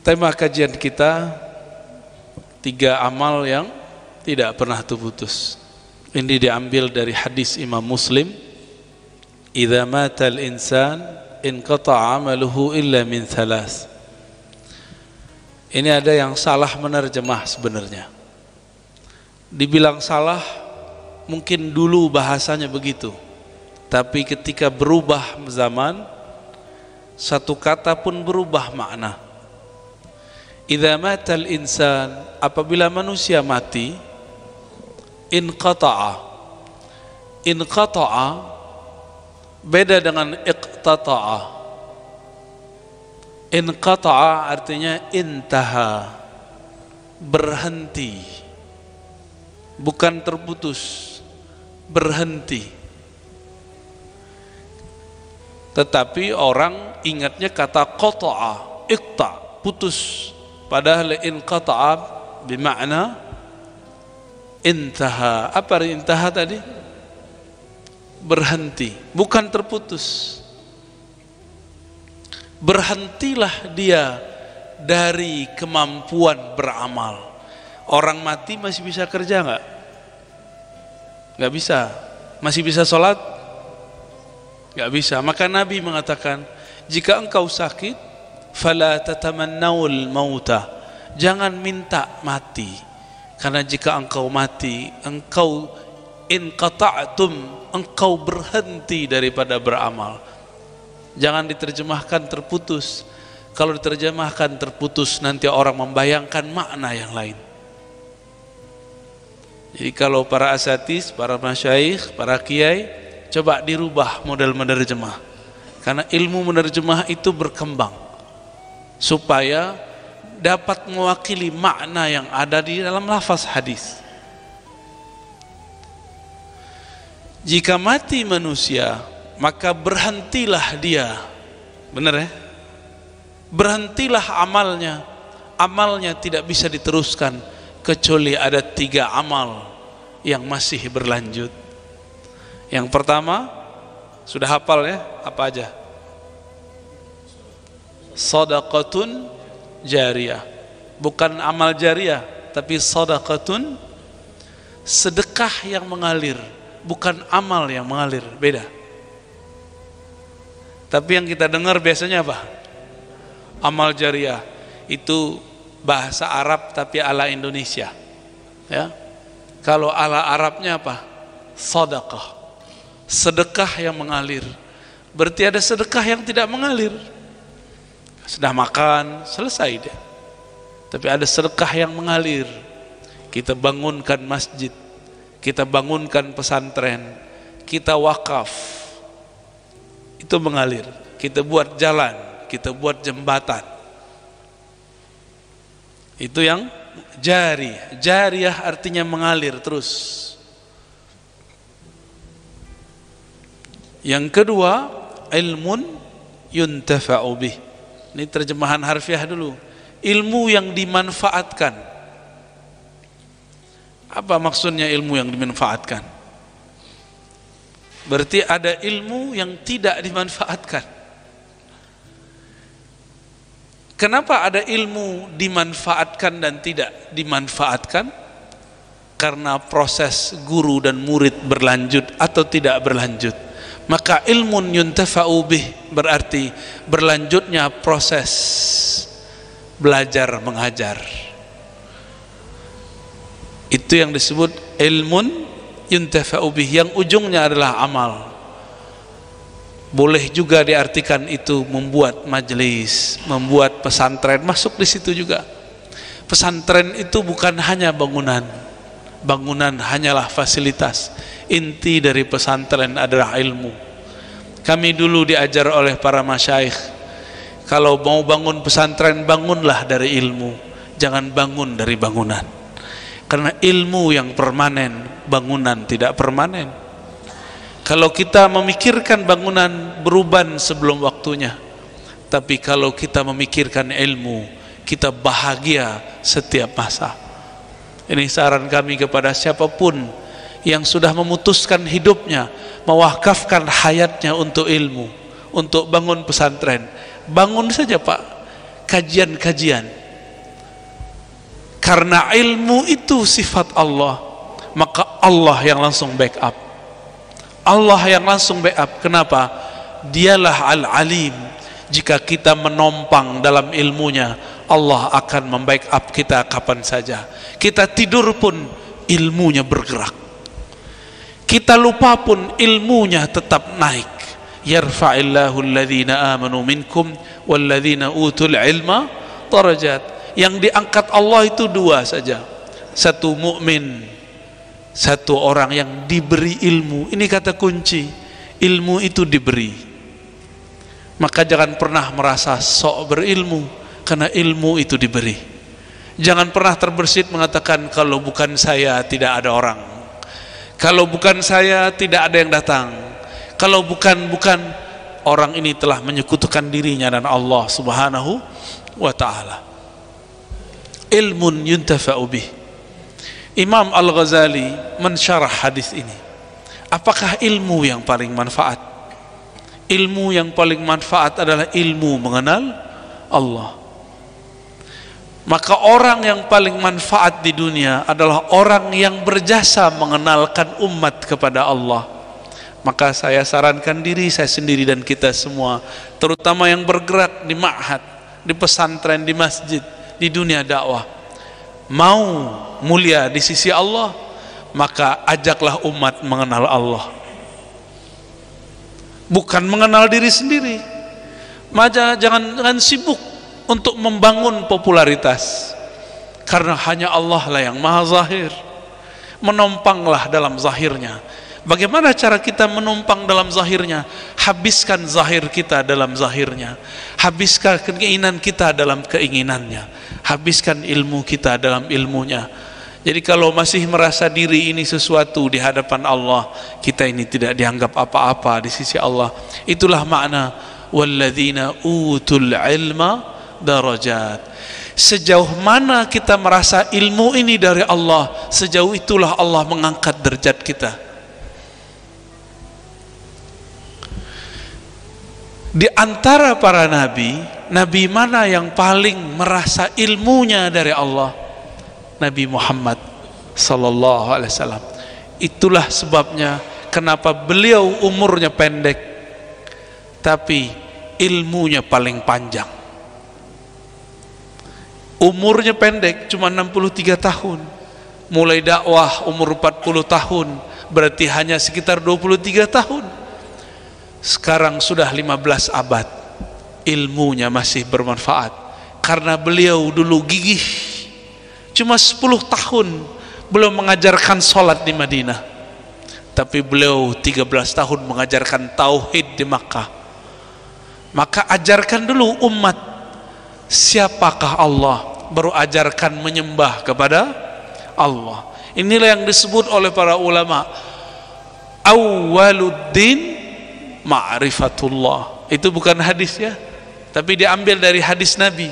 Tema kajian kita 3 amal yang tidak pernah terputus. Ini diambil dari hadis Imam Muslim, "Idza matal insan inqata'a 'amaluhu illa min 3." Ini ada yang salah menerjemah sebenarnya. Dibilang salah, mungkin dulu bahasanya begitu. Tapi ketika berubah zaman, satu kata pun berubah makna. Idza matal insan, apabila manusia mati, inqata'a. Inqata'a beda dengan iqtata'a. Inqata'a artinya intaha, berhenti, bukan terputus, berhenti. Tetapi orang ingatnya kata qata'a, iqta, putus. Padahal inqata'a bermakna intaha. Apa arti intaha tadi? Berhenti, bukan terputus. Berhentilah dia dari kemampuan beramal. Orang mati masih bisa kerja nggak? Nggak bisa. Masih bisa sholat? Nggak bisa. Maka Nabi mengatakan, jika engkau sakit, fala tatamannawul mauta, jangan minta mati, karena jika engkau mati, engkau inqata'tum, engkau berhenti daripada beramal. Jangan diterjemahkan terputus. Kalau diterjemahkan terputus, nanti orang membayangkan makna yang lain. Jadi kalau para asatiz, para masyayikh, para kiai, coba dirubah model menerjemah, karena ilmu menerjemah itu berkembang supaya dapat mewakili makna yang ada di dalam lafaz hadis. Jika mati manusia, maka berhentilah dia. Benar ya? Berhentilah amalnya. Amalnya tidak bisa diteruskan kecuali ada 3 amal yang masih berlanjut. Yang pertama, sudah hafal ya? Apa aja? Shadaqatun jariyah. Bukan amal jariyah, tapi shadaqatun, sedekah yang mengalir, bukan amal yang mengalir, beda. Tapi yang kita dengar biasanya apa? Amal jariyah. Itu bahasa Arab tapi ala Indonesia. Ya. Kalau ala Arabnya apa? Shadaqah. Sedekah yang mengalir. Berarti ada sedekah yang tidak mengalir. Sudah makan, selesai dia. Tapi ada sedekah yang mengalir. Kita bangunkan masjid, kita bangunkan pesantren, kita wakaf, itu mengalir. Kita buat jalan, kita buat jembatan, itu yang jariyah. Jariyah artinya mengalir terus. Yang kedua, ilmun yuntafa'u bih. Ini terjemahan harfiah dulu. Ilmu yang dimanfaatkan. Apa maksudnya ilmu yang dimanfaatkan? Berarti ada ilmu yang tidak dimanfaatkan. Kenapa ada ilmu dimanfaatkan dan tidak dimanfaatkan? Karena proses guru dan murid berlanjut atau tidak berlanjut. Maka ilmun yuntafa'u bih berarti berlanjutnya proses belajar mengajar. Itu yang disebut ilmun yuntafa'u bih, yang ujungnya adalah amal. Boleh juga diartikan itu membuat majelis, membuat pesantren, masuk di situ juga. Pesantren itu bukan hanya bangunan. Bangunan hanyalah fasilitas. Inti dari pesantren adalah ilmu. Kami dulu diajar oleh para masyayikh, kalau mau bangun pesantren, bangunlah dari ilmu, jangan bangun dari bangunan. Karena ilmu yang permanen, bangunan tidak permanen. Kalau kita memikirkan bangunan, beruban sebelum waktunya. Tapi kalau kita memikirkan ilmu, kita bahagia setiap masa. Ini saran kami kepada siapapun yang sudah memutuskan hidupnya, mewakafkan hayatnya untuk ilmu, untuk bangun pesantren. Bangun saja Pak. kajian-kajian. Karena ilmu itu sifat Allah, maka Allah yang langsung backup. Allah yang langsung backup. Kenapa? Dialah Al-Alim. Jika kita menompang dalam ilmunya, Allah akan membackup kita kapan saja. Kita tidur pun ilmunya bergerak. Kita lupa pun ilmunya tetap naik. Yarfa'illahu alladhina amanu minkum walladhina utul ilma darajat. Yang diangkat Allah itu dua saja. Satu mukmin, satu orang yang diberi ilmu. Ini kata kunci. Ilmu itu diberi. Maka jangan pernah merasa sok berilmu, karena ilmu itu diberi. Jangan pernah terbersit mengatakan kalau bukan saya tidak ada orang. Kalau bukan saya tidak ada yang datang. Kalau bukan orang ini telah menyekutukan dirinya dan Allah Subhanahu wa ta'ala. Ilmun yuntafa'u bih. Imam Al-Ghazali mensyarah hadis ini. Apakah ilmu yang paling manfaat? Ilmu yang paling manfaat adalah ilmu mengenal Allah. Maka orang yang paling manfaat di dunia adalah orang yang berjasa mengenalkan umat kepada Allah. Maka saya sarankan diri saya sendiri dan kita semua, terutama yang bergerak di ma'had, di pesantren, di masjid, di dunia dakwah, mau mulia di sisi Allah, maka ajaklah umat mengenal Allah, bukan mengenal diri sendiri. Maka jangan sibuk untuk membangun popularitas, karena hanya Allah lah yang maha zahir. Menompanglah dalam zahirnya. Bagaimana cara kita menumpang dalam zahirnya? Habiskan zahir kita dalam zahirnya, habiskan keinginan kita dalam keinginannya, habiskan ilmu kita dalam ilmunya. Jadi kalau masih merasa diri ini sesuatu di hadapan Allah, kita ini tidak dianggap apa-apa di sisi Allah. Itulah makna walladzina utul ilma darajat. Sejauh mana kita merasa ilmu ini dari Allah, sejauh itulah Allah mengangkat derajat kita. Di antara para nabi, nabi mana yang paling merasa ilmunya dari Allah? Nabi Muhammad sallallahu alaihi wasallam. Itulah sebabnya kenapa beliau umurnya pendek tapi ilmunya paling panjang. Umurnya pendek cuma 63 tahun. Mulai dakwah umur 40 tahun, berarti hanya sekitar 23 tahun. Sekarang sudah 15 abad, ilmunya masih bermanfaat karena beliau dulu gigih. Cuma 10 tahun belum mengajarkan sholat di Madinah, tapi beliau 13 tahun mengajarkan tauhid di Makkah. Maka ajarkan dulu umat siapakah Allah, baru ajarkan menyembah kepada Allah. Inilah yang disebut oleh para ulama awwaluddin ma'rifatullah. Itu bukan hadis ya, tapi diambil dari hadis Nabi.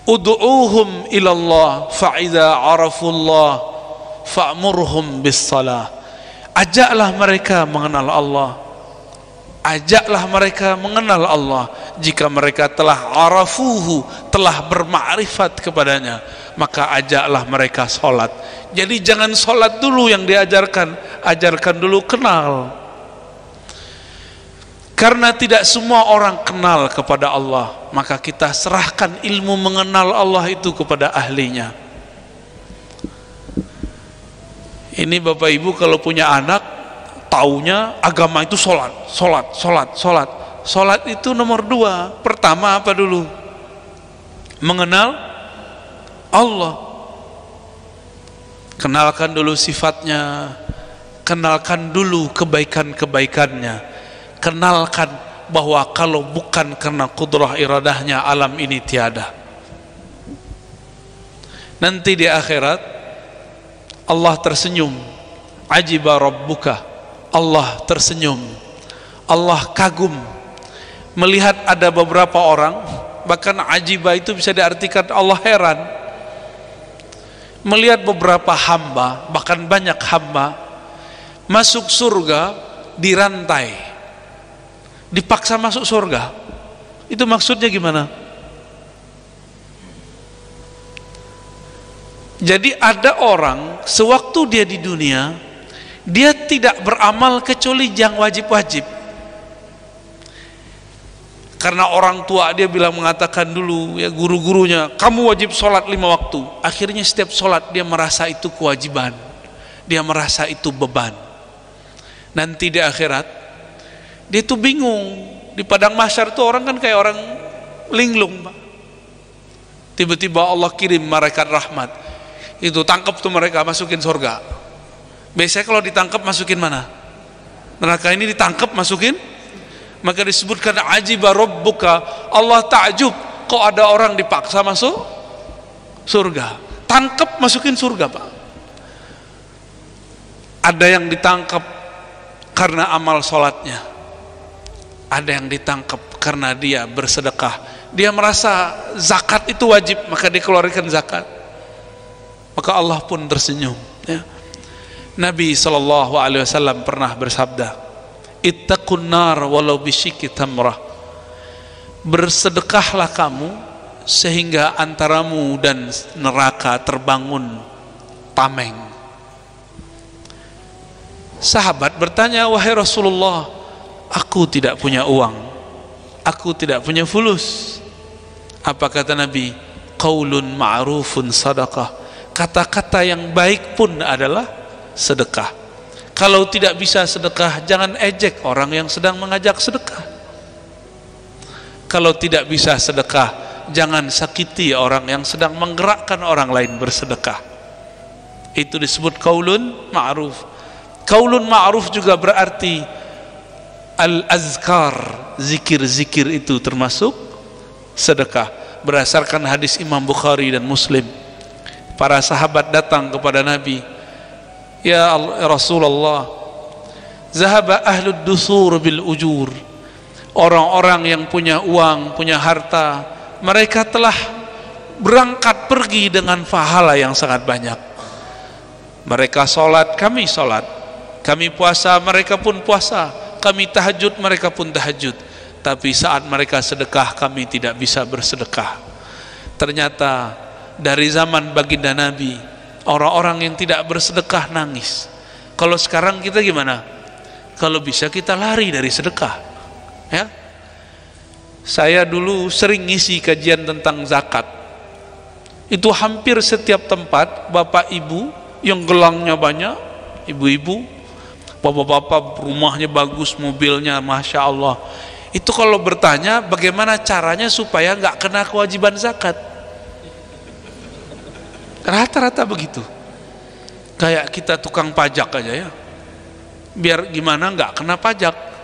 Ud'uuhum ilallah fa'idha arafullah fa'murhum bis salah. Ajaklah mereka mengenal Allah, ajaklah mereka mengenal Allah. Jika mereka telah arafuhu, telah bermakrifat kepadanya, maka ajaklah mereka sholat. Jadi jangan sholat dulu yang diajarkan, ajarkan dulu kenal. Karena tidak semua orang kenal kepada Allah, maka kita serahkan ilmu mengenal Allah itu kepada ahlinya. Ini Bapak Ibu kalau punya anak, taunya agama itu sholat. Sholat itu nomor 2. Pertama apa dulu? Mengenal Allah. Kenalkan dulu sifatnya, kenalkan dulu kebaikan-kebaikannya, kenalkan bahwa kalau bukan karena kudrah iradahnya alam ini tiada. Nanti di akhirat Allah tersenyum, ajiba rabbuka, Allah tersenyum, Allah kagum melihat ada beberapa orang, bahkan ajiba itu bisa diartikan Allah heran, melihat beberapa hamba, bahkan banyak hamba masuk surga dirantai, dipaksa masuk surga. Itu maksudnya gimana? Jadi ada orang sewaktu dia di dunia, dia tidak beramal kecuali yang wajib-wajib. Karena orang tua dia bilang, mengatakan dulu ya, guru-gurunya, kamu wajib sholat 5 waktu. Akhirnya setiap sholat dia merasa itu kewajiban, dia merasa itu beban. Nanti di akhirat dia tuh bingung. Di padang mahsyar tuh orang kan kayak orang linglung, Pak. Tiba-tiba Allah kirim malaikat rahmat, itu tangkap tuh mereka, masukin surga. Biasanya kalau ditangkap masukin mana? Neraka. Ini ditangkap masukin, maka disebutkan ajiba rabbuka, Allah takjub kok ada orang dipaksa masuk surga. Tangkap masukin surga, Pak. Ada yang ditangkap karena amal sholatnya, ada yang ditangkap karena dia bersedekah. Dia merasa zakat itu wajib, maka dia keluarkan zakat, maka Allah pun tersenyum, ya. Nabi SAW pernah bersabda, ittaqun nar walau bisyikki tamrah. Bersedekahlah kamu sehingga antaramu dan neraka terbangun tameng. Sahabat bertanya, wahai Rasulullah, aku tidak punya uang, aku tidak punya fulus. Apa kata Nabi? Qaulun ma'rufun sadaqah. Kata-kata yang baik pun adalah sedekah. Kalau tidak bisa sedekah, jangan ejek orang yang sedang mengajak sedekah. Kalau tidak bisa sedekah, jangan sakiti orang yang sedang menggerakkan orang lain bersedekah. Itu disebut qaulun ma'ruf. Qaulun ma'ruf juga berarti al-azkar, zikir-zikir itu termasuk sedekah. Berdasarkan hadis Imam Bukhari dan Muslim, para sahabat datang kepada Nabi, ya Rasulullah, zahaba ahlud dusur bil ujur. Orang-orang yang punya uang, punya harta, mereka telah berangkat pergi dengan pahala yang sangat banyak. Mereka sholat, kami sholat. Kami puasa, mereka pun puasa. Kami tahajud, mereka pun tahajud. Tapi saat mereka sedekah, kami tidak bisa bersedekah. Ternyata dari zaman baginda Nabi, orang-orang yang tidak bersedekah nangis. Kalau sekarang kita gimana? Kalau bisa kita lari dari sedekah, ya. Saya dulu sering ngisi kajian tentang zakat. Itu hampir setiap tempat bapak ibu yang gelangnya banyak, ibu-ibu, bapak-bapak rumahnya bagus, mobilnya masya Allah. Itu kalau bertanya bagaimana caranya supaya nggak kena kewajiban zakat, rata-rata begitu. Kayak kita tukang pajak aja ya, biar gimana nggak kena pajak.